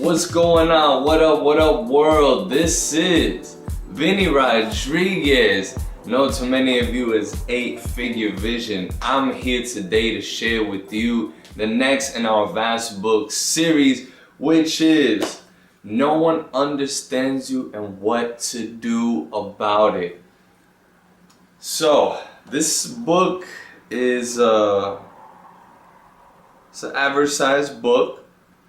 What's going on? What up, world? This is Vinnie Rodriguez, known to many of you as 8-Figure Vision. I'm here today to share with you the next in our vast book series, which is No One Understands You and What to Do About It. So, this book is it's an average sized book,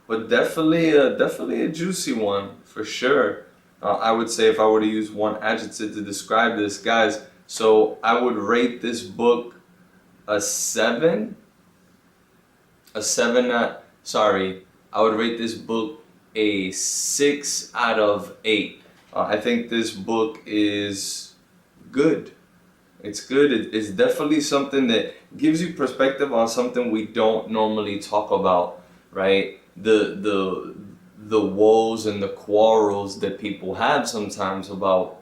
but definitely a juicy one for sure. I would say if I were to use one adjective to describe this, guys, so I would rate this book a 7. I would rate this book a 6 out of 8. I think this book is good. It's good. It's definitely something that gives you perspective on something we don't normally talk about, right? The woes and the quarrels that people have sometimes about,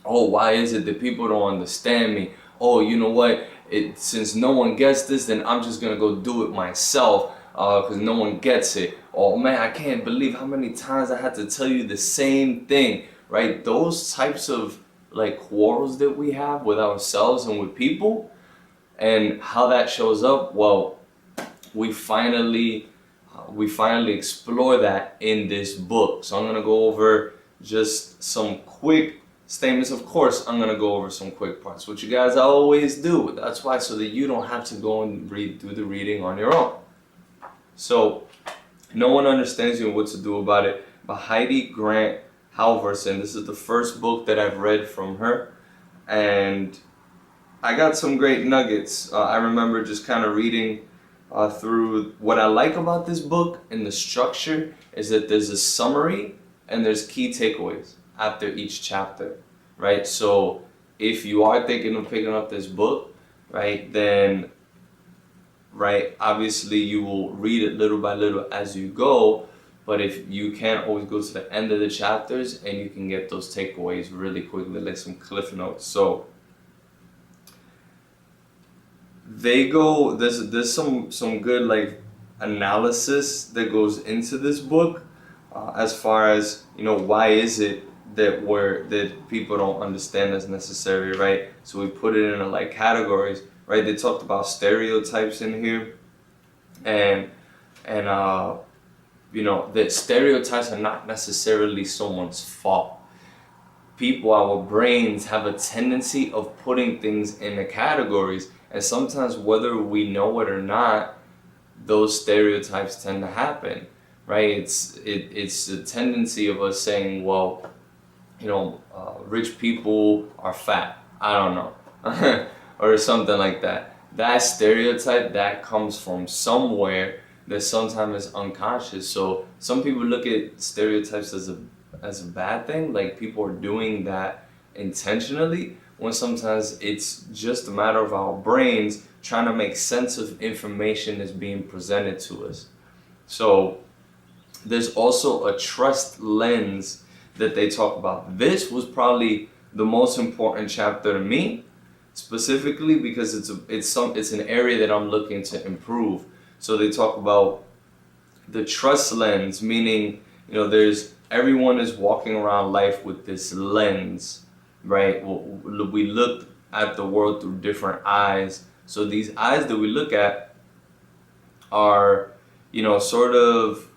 oh, why is it that people don't understand me? Oh, you know what? Since no one gets this, then I'm just gonna go do it myself because no one gets it. Oh man, I can't believe how many times I had to tell you the same thing, right? Those types of like quarrels that we have with ourselves and with people, and how that shows up. Well, we finally explore that in this book. So I'm gonna go over just some quick statements. Of course, I'm gonna go over some quick parts, which you guys always do. That's why, so that you don't have to go and do the reading on your own. So, No One Understands You and What to Do About It by Heidi Halvorson. This is the first book that I've read from her, and I got some great nuggets. I remember just kind of reading through. What I like about this book and the structure is that there's a summary and there's key takeaways after each chapter, right? So if you are thinking of picking up this book, right, then obviously you will read it little by little as you go. But if you can't always go to the end of the chapters, and you can get those takeaways really quickly, like some cliff notes. So there's some good like analysis that goes into this book, as far as, you know, why is it that people don't understand us necessarily, right? So we put it in like categories, right? They talked about stereotypes in here, and you know, that stereotypes are not necessarily someone's fault. People, our brains have a tendency of putting things into categories, and sometimes whether we know it or not, those stereotypes tend to happen, right? It's the tendency of us saying, well, you know, rich people are fat. I don't know, or something like that. That stereotype, that comes from somewhere that sometimes is unconscious. So some people look at stereotypes as a bad thing, like people are doing that intentionally, when sometimes it's just a matter of our brains trying to make sense of information that's being presented to us. So there's also a trust lens that they talk about. This was probably the most important chapter to me, specifically because it's an area that I'm looking to improve. So they talk about the trust lens, meaning, you know, everyone is walking around life with this lens, right? We look at the world through different eyes. So these eyes that we look at are, you know, sort of,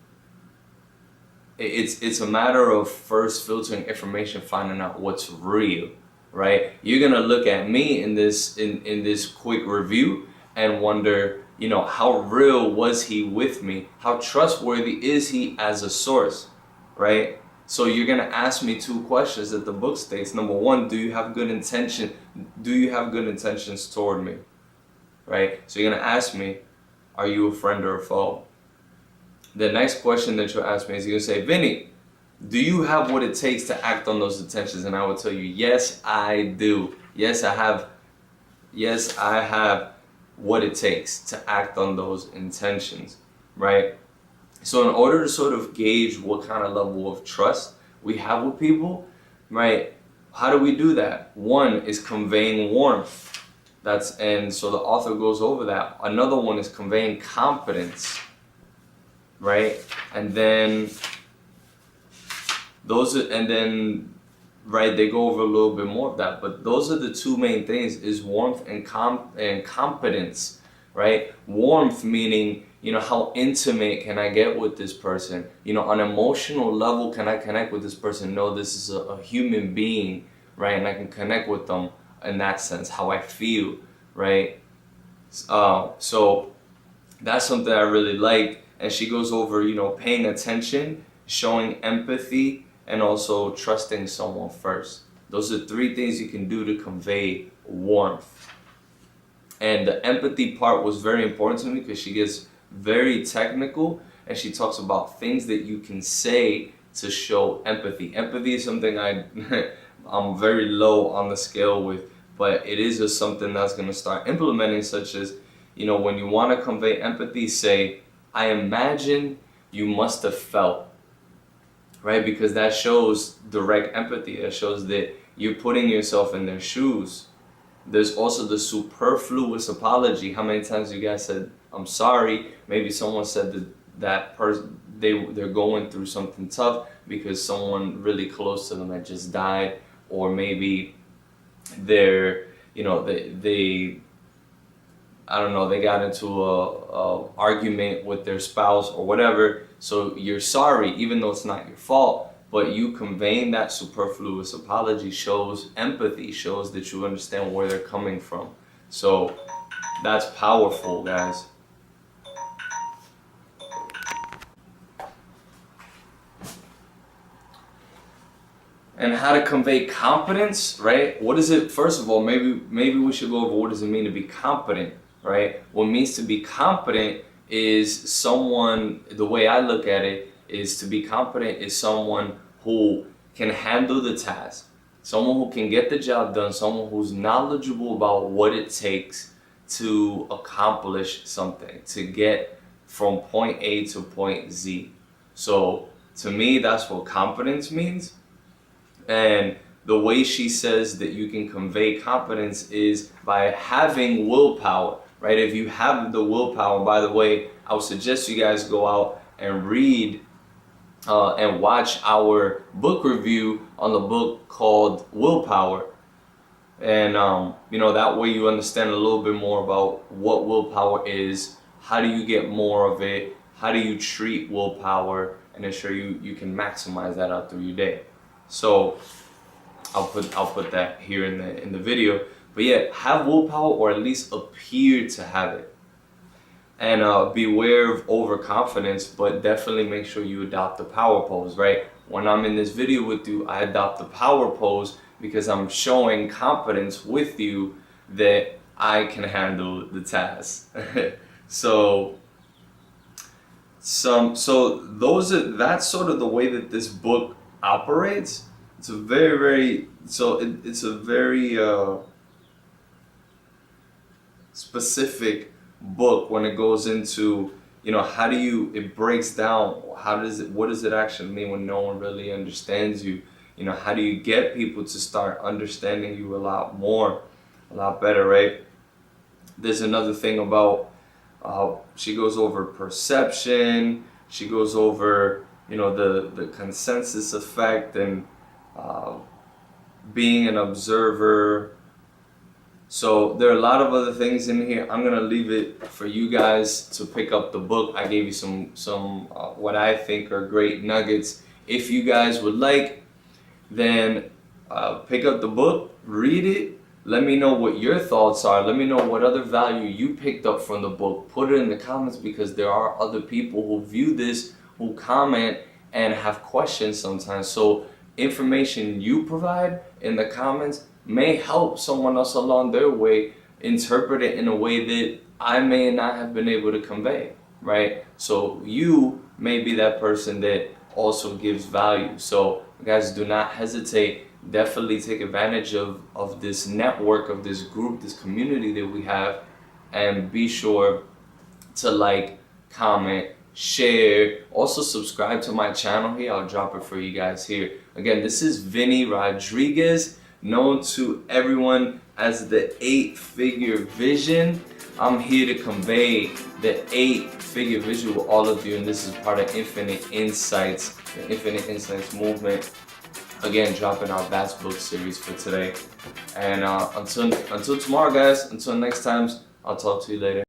it's a matter of first filtering information, finding out what's real, right? You're gonna look at me in this quick review and wonder, you know, how real was he with me? How trustworthy is he as a source, right? So you're gonna ask me 2 questions that the book states. Number 1, do you have good intention? Do you have good intentions toward me, right? So you're gonna ask me, are you a friend or a foe? The next question that you'll ask me is, you're gonna say, Vinny, do you have what it takes to act on those intentions? And I will tell you, yes, I do. Yes, I have. Yes, I have what it takes to act on those intentions, right? So in order to sort of gauge what kind of level of trust we have with people, right, how do we do that? 1 is conveying warmth. And so the author goes over that. Another one is conveying confidence, right? And then and then, right, they go over a little bit more of that, but those are the two main things, is warmth and competence, right? Warmth meaning, you know, how intimate can I get with this person? You know, on an emotional level, can I connect with this person? No, this is a human being, right? And I can connect with them in that sense, how I feel, right? So that's something I really like. And she goes over, you know, paying attention, showing empathy, and also trusting someone first. Those are three things you can do to convey warmth. And the empathy part was very important to me because she gets very technical and she talks about things that you can say to show empathy. Empathy is something I'm very low on the scale with, but it is just something that's going to start implementing, such as, you know, when you want to convey empathy, say, I imagine you must have felt, right? Because that shows direct empathy. That shows that you're putting yourself in their shoes. There's also the superfluous apology. How many times you guys said, I'm sorry? Maybe someone said that person, they're going through something tough because someone really close to them had just died, or maybe they're, you know, they I don't know, they got into a argument with their spouse or whatever. So you're sorry, even though it's not your fault. But you conveying that superfluous apology shows empathy, shows that you understand where they're coming from. So that's powerful, guys. And how to convey competence, right? What is it? First of all, maybe we should go over what does it mean to be competent, right? What it means to be competent is someone, the way I look at it, is to be competent is someone who can handle the task, someone who can get the job done, someone who's knowledgeable about what it takes to accomplish something, to get from point A to point Z. So to me, that's what competence means. And the way she says that you can convey competence is by having willpower, right? If you have the willpower, by the way, I would suggest you guys go out and read and watch our book review on the book called Willpower. And, you know, that way you understand a little bit more about what willpower is, how do you get more of it, how do you treat willpower, and ensure you can maximize that out through your day. So I'll put that here in the video. But yeah, have willpower, or at least appear to have it. And beware of overconfidence, but definitely make sure you adopt the power pose, right? When I'm in this video with you, I adopt the power pose because I'm showing confidence with you that I can handle the task. So that's sort of the way that this book operates. It's a very specific book when it goes into, you know, it breaks down, what does it actually mean when no one really understands you? You know, how do you get people to start understanding you a lot better, right? There's another thing about, she goes over perception, she goes over, you know, the consensus effect, and being an observer. So there are a lot of other things in here. I'm gonna leave it for you guys to pick up the book. I gave you some what I think are great nuggets. If you guys would like, then pick up the book, read it. Let me know what your thoughts are. Let me know what other value you picked up from the book. Put it in the comments, because there are other people who view this, who comment and have questions sometimes. So information you provide in the comments may help someone else along their way interpret it in a way that I may not have been able to convey, right? So you may be that person that also gives value. So guys, do not hesitate. Definitely take advantage of this network, of this group, this community that we have, and be sure to like, comment, share. Also subscribe to my channel here. I'll drop it for you guys here. Again, this is Vinnie Rodriguez. known to everyone as the 8-figure vision. I'm here to convey the 8-figure vision with all of you, and this is part of Infinite Insights, the Infinite Insights movement. Again, dropping our Bats book series for today. And until tomorrow, guys. Until next time, I'll talk to you later.